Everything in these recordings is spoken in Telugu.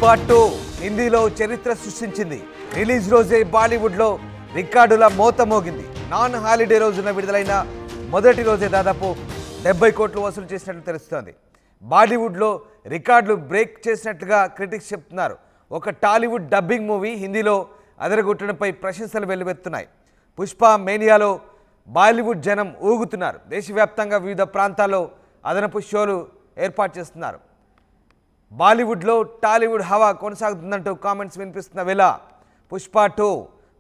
పుష్ప 2 హిందీలో చరిత్ర సృష్టించింది. రిలీజ్ రోజే బాలీవుడ్లో రికార్డుల మోత మోగింది. నాన్ హాలిడే రోజున విడుదలైన మొదటి రోజే దాదాపు 70 కోట్లు వసూలు చేసినట్లు తెలుస్తోంది. బాలీవుడ్లో రికార్డులు బ్రేక్ చేసినట్లుగా క్రిటిక్స్ చెప్తున్నారు. ఒక టాలీవుడ్ డబ్బింగ్ మూవీ హిందీలో అదరగొట్టడంపై ప్రశంసలు వెల్లువెత్తున్నాయి. పుష్ప మేనియాలో బాలీవుడ్ జనం ఊగుతున్నారు. దేశవ్యాప్తంగా వివిధ ప్రాంతాల్లో అదనపు షోలు ఏర్పాటు చేస్తున్నారు. బాలీవుడ్లో టాలీవుడ్ హవా కొనసాగుతుందంటూ కామెంట్స్ వినిపిస్తున్న వేళ పుష్ప 2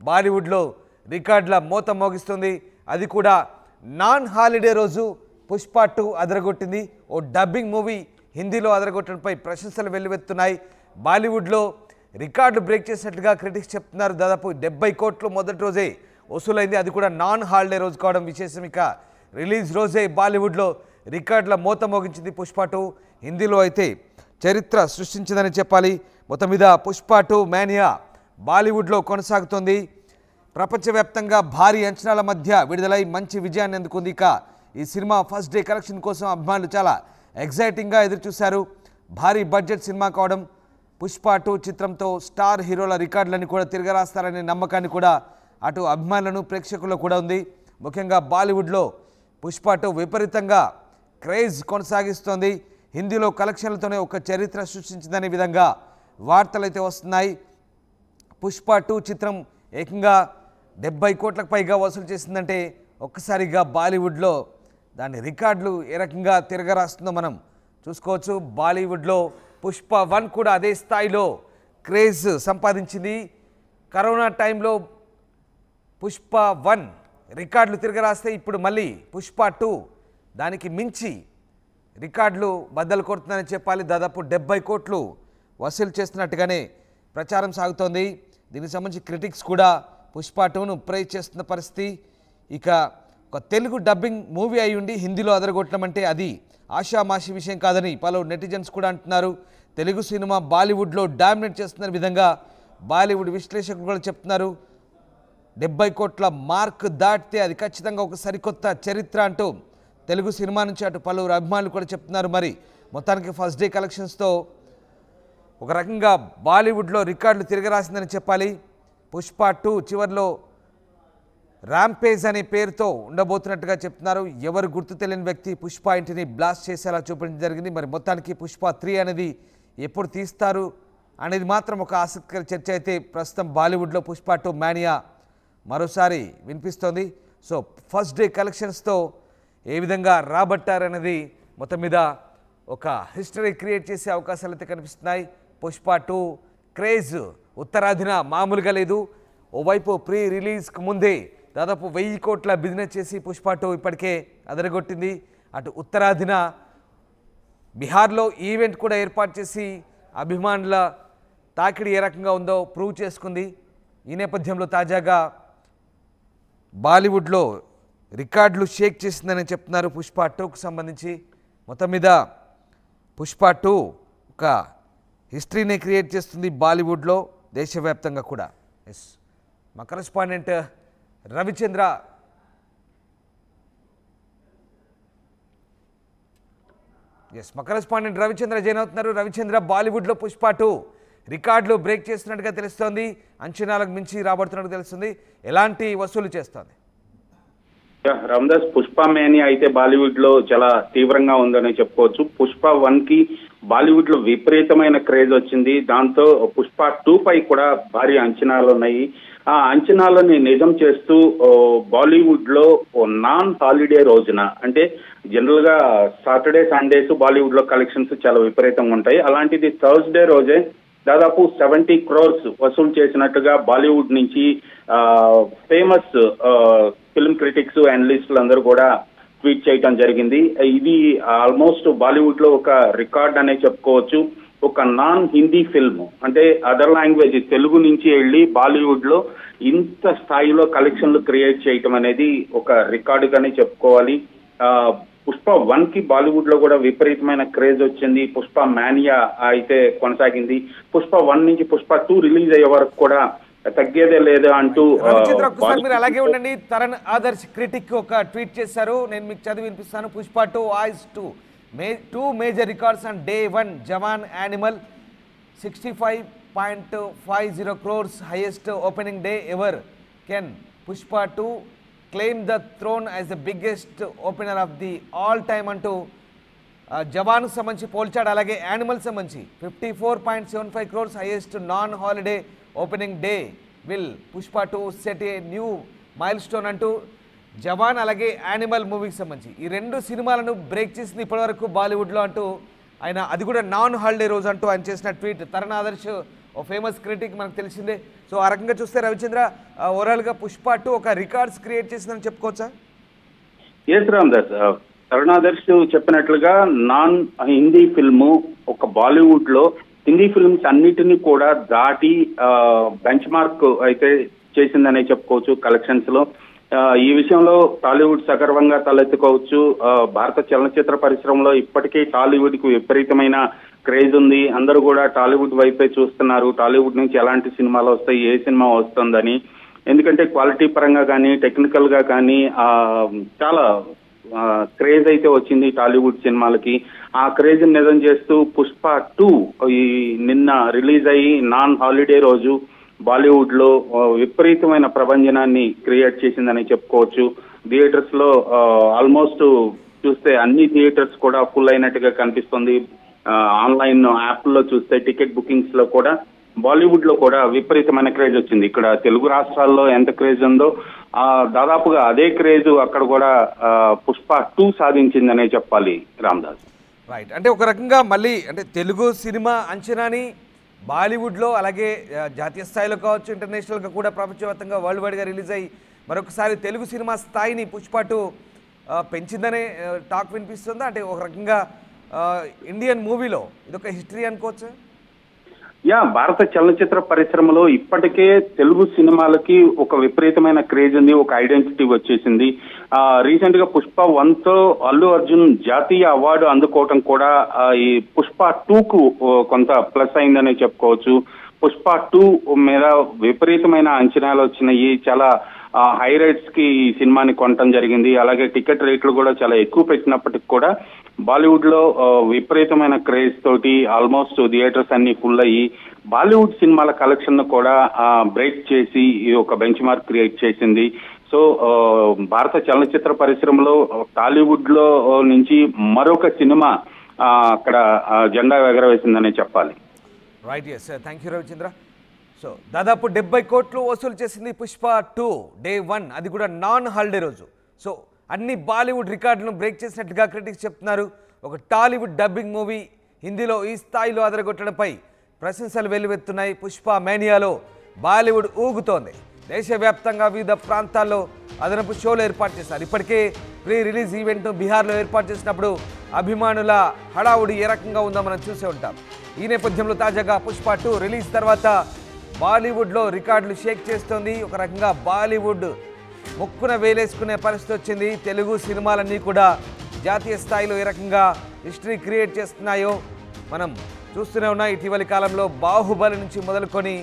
బాలీవుడ్లో రికార్డుల మోత మోగిస్తుంది. అది కూడా నాన్ హాలిడే రోజు పుష్ప 2 అదరగొట్టింది. ఓ డబ్బింగ్ మూవీ హిందీలో అదరగొట్టడంపై ప్రశంసలు వెల్లువెత్తున్నాయి. బాలీవుడ్లో రికార్డులు బ్రేక్ చేసినట్లుగా క్రిటిక్స్ చెప్తున్నారు. దాదాపు 70 కోట్లు మొదటి రోజే వసూలైంది. అది కూడా నాన్ హాలిడే రోజు కావడం విశేషం. ఇక రిలీజ్ రోజే బాలీవుడ్లో రికార్డుల మోత మోగించింది పుష్ప 2. హిందీలో అయితే చరిత్ర సృష్టించిందని చెప్పాలి. మొత్తం మీద పుష్ప 2 మేనియా బాలీవుడ్లో కొనసాగుతోంది. ప్రపంచవ్యాప్తంగా భారీ అంచనాల మధ్య విడుదలై మంచి విజయాన్ని అందుకుంది. ఇక ఈ సినిమా ఫస్ట్ డే కలెక్షన్ కోసం అభిమానులు చాలా ఎగ్జైటింగ్గా ఎదురుచూశారు. భారీ బడ్జెట్ సినిమా కావడం, పుష్ప 2 చిత్రంతో స్టార్ హీరోల రికార్డులని కూడా తిరగరాస్తారనే నమ్మకాన్ని కూడా అటు అభిమానులను ప్రేక్షకుల్లో కూడా ఉంది. ముఖ్యంగా బాలీవుడ్లో పుష్ప 2 విపరీతంగా క్రేజ్ కొనసాగిస్తోంది. హిందీలో కలెక్షన్లతోనే ఒక చరిత్ర సృష్టించిందనే విధంగా వార్తలు అయితే వస్తున్నాయి. పుష్ప 2 చిత్రం ఏకంగా 70 కోట్లకు పైగా వసూలు చేసిందంటే ఒక్కసారిగా బాలీవుడ్లో దాని రికార్డులు ఏ రకంగా తిరగరాస్తుందో మనం చూసుకోవచ్చు. బాలీవుడ్లో పుష్ప 1 కూడా అదే స్థాయిలో క్రేజ్ సంపాదించింది. కరోనా టైంలో పుష్ప 1 రికార్డులు తిరగరాస్తే ఇప్పుడు మళ్ళీ పుష్ప 2 దానికి మించి రికార్డులు బద్దలు కొడుతుందని చెప్పాలి. దాదాపు 70 కోట్లు వసూలు చేస్తున్నట్టుగానే ప్రచారం సాగుతోంది. దీనికి సంబంధించి క్రిటిక్స్ కూడా పుష్ప 2ను ప్రైజ్ చేస్తున్న పరిస్థితి. ఇక ఒక తెలుగు డబ్బింగ్ మూవీ అయి ఉండి హిందీలో అదరగొట్టడం అంటే అది ఆషామాషి విషయం కాదని పలువురు నెటిజన్స్ కూడా అంటున్నారు. తెలుగు సినిమా బాలీవుడ్లో డామినేట్ చేస్తున్న విధంగా బాలీవుడ్ విశ్లేషకులు కూడా చెప్తున్నారు. 70 కోట్ల మార్క్ దాటితే అది ఖచ్చితంగా ఒక సరికొత్త చరిత్ర అంటూ తెలుగు సినిమా నుంచి అటు పలువురు అభిమానులు కూడా చెప్తున్నారు. మరి మొత్తానికి ఫస్ట్ డే కలెక్షన్స్తో ఒక రకంగా బాలీవుడ్లో రికార్డులు తిరగరాసిందని చెప్పాలి. పుష్ప 2 చివరిలో ర్యాంపేజ్ అనే పేరుతో ఉండబోతున్నట్టుగా చెప్తున్నారు. ఎవరు గుర్తు తెలియని వ్యక్తి పుష్ప ఇంటిని బ్లాస్ట్ చేసేలా చూపించడం జరిగింది. మరి మొత్తానికి పుష్ప 3 అనేది ఎప్పుడు తీస్తారు అనేది మాత్రం ఒక ఆసక్తికర చర్చ అయితే ప్రస్తుతం బాలీవుడ్లో పుష్ప 2 మేనియా మరోసారి వినిపిస్తోంది. సో ఫస్ట్ డే కలెక్షన్స్తో ఏ విధంగా రాబట్టారనేది మొత్తం మీద ఒక హిస్టరీ క్రియేట్ చేసే అవకాశాలు అయితే కనిపిస్తున్నాయి. పుష్ప 2 క్రేజ్ ఉత్తరాదిన మామూలుగా లేదు. ఓవైపు ప్రీ రిలీజ్కి ముందే దాదాపు 1000 కోట్ల బిజినెస్ చేసి పుష్ప 2 ఇప్పటికే అదరగొట్టింది. అటు ఉత్తరాదిన బీహార్లో ఈవెంట్ కూడా ఏర్పాటు చేసి అభిమానుల తాకిడి ఏ రకంగా ఉందో ప్రూవ్ చేసుకుంది. ఈ నేపథ్యంలో తాజాగా బాలీవుడ్లో రికార్డులు షేక్ చేసిందని చెప్తున్నారు పుష్ప 2కు సంబంధించి. మొత్తం మీద పుష్ప 2 ఒక హిస్టరీని క్రియేట్ చేస్తుంది బాలీవుడ్లో, దేశవ్యాప్తంగా కూడా. ఎస్, మా కరెస్పాండెంట్ రవిచంద్ర జాయిన్ అవుతున్నారు. రవిచంద్ర, బాలీవుడ్లో పుష్ప 2 రికార్డులు బ్రేక్ చేస్తున్నట్టుగా తెలుస్తోంది. అంచనాలకు మించి రాబడుతున్నట్టు తెలుస్తుంది. ఎలాంటి వసూలు చేస్తోంది? రామదాస్, పుష్ప మేనియా అయితే బాలీవుడ్ లో చాలా తీవ్రంగా ఉందని చెప్పుకోవచ్చు. పుష్ప 1 కి బాలీవుడ్ లో విపరీతమైన క్రేజ్ వచ్చింది. దాంతో పుష్ప 2 పై కూడా భారీ అంచనాలు ఉన్నాయి. ఆ అంచనాలని నిజం చేస్తూ బాలీవుడ్ లో నాన్ హాలిడే రోజున, అంటే జనరల్ గా సాటర్డే సండేస్ బాలీవుడ్ లో కలెక్షన్స్ చాలా విపరీతంగా ఉంటాయి. అలాంటిది థర్స్డే రోజే దాదాపు 70 crores వసూలు చేసినట్టుగా బాలీవుడ్ నుంచి ఫేమస్ ఫిల్మ్ క్రిటిక్స్, అనలిస్టులు అందరూ కూడా ట్వీట్ చేయడం జరిగింది. ఇది ఆల్మోస్ట్ బాలీవుడ్ లో ఒక రికార్డ్ అనే చెప్పుకోవచ్చు. ఒక నాన్ హిందీ ఫిల్మ్, అంటే అదర్ లాంగ్వేజ్ తెలుగు నుంచి వెళ్ళి బాలీవుడ్ లో ఇంత స్థాయిలో కలెక్షన్లు క్రియేట్ చేయటం అనేది ఒక రికార్డుగానే చెప్పుకోవాలి. పుష్ప 1 కి బాలీవుడ్ లో కూడా విపరీతమైన క్రేజ్ వచ్చింది. పుష్ప మేనియా అయితే కొనసాగింది. పుష్ప 1 నుంచి పుష్ప 2 రిలీజ్ అయ్యే వరకు కూడా తగ్గేదే లేదా అంటూ మీరు అలాగే ఉండండి. తరణ్ ఆదర్శ్ క్రిటిక్ ఒక ట్వీట్ చేశారు, నేను మీకు చదివి వినిపిస్తాను. Pushpa 2 eyes 2 2 major records on day 1. Jawan, Animal, 65.50 crores, highest opening day ever. Can Pushpa 2 claim the throne as the biggest opener of the all time అంటూ జవాన్ సంబంధించి పోల్చాడు. అలాగే యానిమల్ సంబంధించి 54.75 crores, highest non holiday opening day. Will Pushpa 2 set a new mile stone అంటూ జవాన్ అలాగే యానిమల్ మూవీకి సంబంధించి ఈ రెండు సినిమాలను బ్రేక్ చేసింది ఇప్పటివరకు బాలీవుడ్లో అంటూ ఆయన, అది కూడా నాన్ హాలిడే రోజు అంటూ ఆయన చేసిన ట్వీట్. తరుణ్ ఆదర్శ్ ఓ ఫేమస్ క్రిటిక్ మనకు తెలిసిందే. సో ఆ రకంగా చూస్తే రవిచంద్ర, ఓవరాల్గా పుష్ప 2 ఒక రికార్డ్స్ క్రియేట్ చేసిందని చెప్పుకోవచ్చా? ఎస్ రామ్దాస్, తరుణాదర్శ్ చెప్పినట్లుగా నాన్ హిందీ ఫిల్ము ఒక బాలీవుడ్ లో హిందీ ఫిల్మ్స్ అన్నిటినీ కూడా దాటి బెంచ్ మార్క్ అయితే చేసిందనే చెప్పుకోవచ్చు కలెక్షన్స్ లో. ఈ విషయంలో టాలీవుడ్ సగర్వంగా తలెత్తుకోవచ్చు. భారత చలనచిత్ర పరిశ్రమలో ఇప్పటికే టాలీవుడ్ కు విపరీతమైన క్రేజ్ ఉంది. అందరూ కూడా టాలీవుడ్ వైపే చూస్తున్నారు. టాలీవుడ్ నుంచి ఎలాంటి సినిమాలు వస్తాయి, ఏ సినిమా వస్తుందని. ఎందుకంటే క్వాలిటీ పరంగా కానీ టెక్నికల్ గా కానీ చాలా క్రేజ్ అయితే వచ్చింది టాలీవుడ్ సినిమాలకి. ఆ క్రేజ్ నిజం చేస్తూ పుష్ప 2 ఈ నిన్న రిలీజ్ అయ్యి నాన్ హాలిడే రోజు బాలీవుడ్ లో విపరీతమైన ప్రభంజనాన్ని క్రియేట్ చేసిందని చెప్పుకోవచ్చు. థియేటర్స్ లో ఆల్మోస్ట్ చూస్తే అన్ని థియేటర్స్ కూడా ఫుల్ అయినట్టుగా కనిపిస్తుంది. ఆన్లైన్ యాప్ లో చూస్తే టికెట్ బుకింగ్స్ లో కూడా బాలీవుడ్ లో కూడా విపరీతమైన క్రేజ్ వచ్చింది. ఇక్కడ తెలుగు రాష్ట్రాల్లో ఎంత క్రేజ్ ఉందో దాదాపుగా అదే క్రేజ్ అక్కడ కూడా పుష్ప 2 సాధించిందనే చెప్పాలి రామ్దాస్. రైట్, అంటే ఒక రకంగా మళ్ళీ అంటే తెలుగు సినిమా అంచనాని బాలీవుడ్లో అలాగే జాతీయ స్థాయిలో కావచ్చు, ఇంటర్నేషనల్గా కూడా ప్రపంచవ్యాప్తంగా వరల్డ్ వైడ్గా రిలీజ్ అయ్యి మరొకసారి తెలుగు సినిమా స్థాయిని పుష్ప 2 పెంచిందనే టాక్ వినిపిస్తుందా? అంటే ఒక రకంగా ఇండియన్ మూవీలో ఇదొక హిస్టరీ అనుకోవచ్చు. భారత చలనచిత్ర పరిశ్రమలో ఇప్పటికే తెలుగు సినిమాలకి ఒక విపరీతమైన క్రేజ్ ఉంది, ఒక ఐడెంటిటీ వచ్చేసింది. రీసెంట్ గా పుష్ప 1తో అల్లు అర్జున్ జాతీయ అవార్డు అందుకోవటం కూడా ఈ పుష్ప 2కు కొంత ప్లస్ అయిందనే చెప్పుకోవచ్చు. పుష్ప 2 మీద విపరీతమైన అంచనాలు వచ్చినాయి. చాలా హై రేట్స్ కి ఈ సినిమాని కొనటం జరిగింది. అలాగే టికెట్ రేట్లు కూడా చాలా ఎక్కువ పెట్టినప్పటికి కూడా బాలీవుడ్ లో విపరీతమైన క్రేజ్ తోటి ఆల్మోస్ట్ థియేటర్స్ అన్ని ఫుల్ అయ్యి బాలీవుడ్ సినిమాల కలెక్షన్ కూడా బ్రేక్ చేసి ఒక బెంచ్ మార్క్ క్రియేట్ చేసింది. సో భారత చలనచిత్ర పరిశ్రమలో టాలీవుడ్ లో నుంచి మరొక సినిమా అక్కడ జెండా ఎగరవేసిందనే చెప్పాలి. Right, yes, thank you Ravichandra. So దాదాపు 70 కోట్లు వసూలు చేసింది పుష్ప 2 డే 1, అది కూడా నాన్ హాలిడే రోజు. సో అన్ని బాలీవుడ్ రికార్డులను బ్రేక్ చేసినట్లుగా క్రిటిక్స్ చెప్తున్నారు. ఒక టాలీవుడ్ డబ్బింగ్ మూవీ హిందీలో ఈ స్థాయిలో అదరగొట్టడంపై ప్రశంసలు వెల్లువెత్తున్నాయి. పుష్ప మేనియాలో బాలీవుడ్ ఊగుతోంది. దేశవ్యాప్తంగా వివిధ ప్రాంతాల్లో అదనపు షోలు ఏర్పాటు చేశారు. ఇప్పటికే ప్రీ రిలీజ్ ఈవెంట్ను బీహార్లో ఏర్పాటు చేసినప్పుడు అభిమానుల హడావుడి ఏ రకంగా ఉందో మనం చూసే ఉంటాం. ఈ నేపథ్యంలో తాజాగా పుష్ప 2 రిలీజ్ తర్వాత బాలీవుడ్లో రికార్డులు షేక్ చేస్తోంది. ఒక రకంగా బాలీవుడ్ ముక్కున వేలేసుకునే పరిస్థితి వచ్చింది. తెలుగు సినిమాలన్నీ కూడా జాతీయ స్థాయిలో ఏ రకంగా హిస్టరీ క్రియేట్ చేస్తున్నాయో మనం చూస్తూనే ఉన్నాం. ఇటీవలి కాలంలో బాహుబలి నుంచి మొదలుకొని